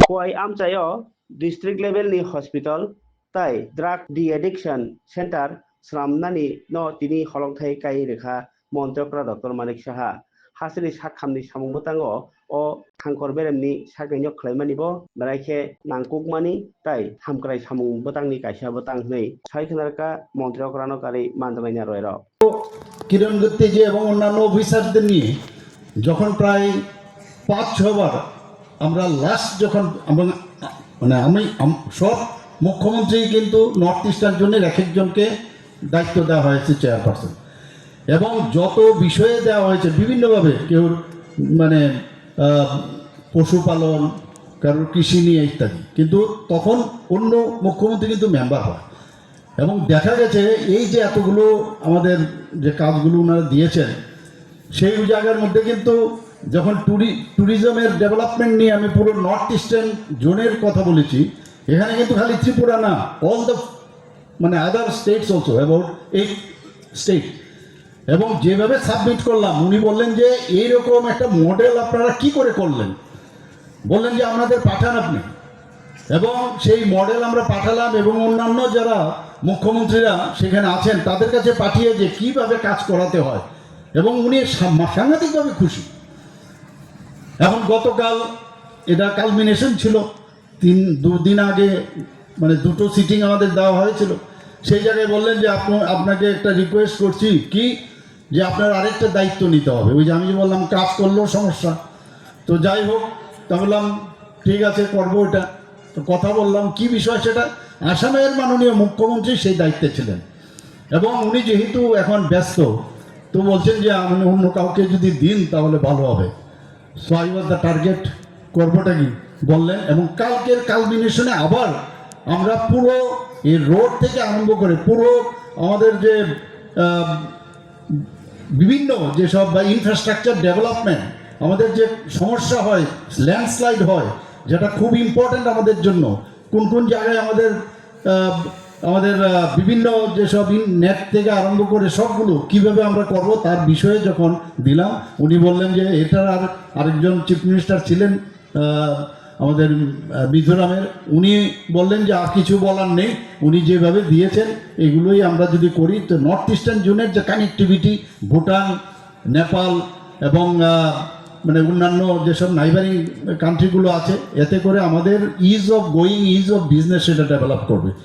Koi amchayo district level ni hospital tai drug de-addiction center sramnani no tini holongthai kai rekha Montrokra Dr. Manik Saha hasini sakhamni samungbutango o thangkor beremni sakhaino khlaimani bo braikhe nangkukmani tai hamkrai samung botangni kaisa botang hnei saikhnarka Montrokra no kari manjanaina roiro কিরণ গত্তিজি এবং অন্যান্য অফিসারদের নিয়ে যখন প্রায় ৫-৬ বার আমরা last যখন মানে আমি সব মুখ্যমন্ত্রী কিন্তু নর্থ ইস্টার জন্য এক একজনকে দায়িত্ব দেওয়া হয়েছে চেয়ারপারসন এবং যত বিষয়ে দেওয়া হয়েছে বিভিন্নভাবে কেউ মানে পশুপালন কারোর কৃষি নিয়ে ইত্যাদি কিন্তু তখন অন্য মুখ্যমন্ত্রী কিন্তু মেম্বার হয় এবং দেখা গেছে এই যে এতগুলো আমাদের যে কাজগুলো ওনারা দিয়েছেন সেই জায়গার মধ্যে কিন্তু যখন ট্যুরিজমের ডেভেলপমেন্ট নিয়ে আমি পুরো নর্থ ইস্টার্ন জোনের কথা বলেছি এখানে কিন্তু খালি ত্রিপুরা না অল দ্য মানে আদার স্টেটস অলসো অ্যাবাউট 8 স্টেট এবং যেভাবে সাবমিট করলাম উনি বললেন যে এইরকম একটা মডেল আপনারা কি করে করলেন বললেন যে আমাদের পাঠান আপনি এবং সেই মডেল আমরা পাঠালাম এবং অন্যান্য যারা মুখ্যমন্ত্রীরা সেখানে আছেন তাদের কাছে পাঠিয়ে যে কীভাবে কাজ করাতে হয় এবং উনি সাংঘাতিকভাবে খুশি এখন গতকাল এটা কালমিনেশন ছিল 2 দিন আগে মানে 2টো সিটিং আমাদের দেওয়া হয়েছিল সেই জায়গায় বললেন যে আপনাকে একটা রিকোয়েস্ট করছি কি যে আপনার আরেকটা দায়িত্ব নিতে হবে ওই যে আমি বললাম কাজ করলেও সমস্যা তো যাই হোক তা বললাম ঠিক আছে করবো এটা তো কথা বললাম কি বিষয় সেটা আসামের মাননীয় মুখ্যমন্ত্রী সেই দায়িত্বে ছিলেন এবং উনি যেহেতু এখন ব্যস্ত তো বলছেন যে আমি অন্য কাউকে যদি দিন তাহলে ভালো হবে so I was the target করবোটা কি বললেন এবং কালকের কালমিনেশনে আবার আমরা পুরো এই রোড থেকে আরম্ভ করে পুরো আমাদের যে বিভিন্ন যেসব বা ইনফ্রাস্ট্রাকচার ডেভেলপমেন্ট আমাদের যে সমস্যা হয় ল্যান্ডস্লাইড হয় যেটা খুব ইম্পর্ট্যান্ট আমাদের জন্য কোন কোন জায়গায় আমাদের বিভিন্ন যেসব নেট থেকে আরম্ভ করে সবগুলো কিভাবে আমরা করব তার বিষয়ে যখন দিলাম উনি বললেন যে এটার আরেকজন চিফ মিনিস্টার ছিলেন আমাদের মিজোরামের উনি বললেন যে আর কিছু বলার নেই উনি যেভাবে দিয়েছেন এগুলোই আমরা যদি করি তো নর্থ ইস্টার্ন জোনের যে কানেক্টিভিটি ভুটান নেপাল এবং মানে অন্যান্য যেসব নাইবারিং কান্ট্রিগুলো আছে এতে করে আমাদের is of going is of business সেটা ডেভেলপ করবে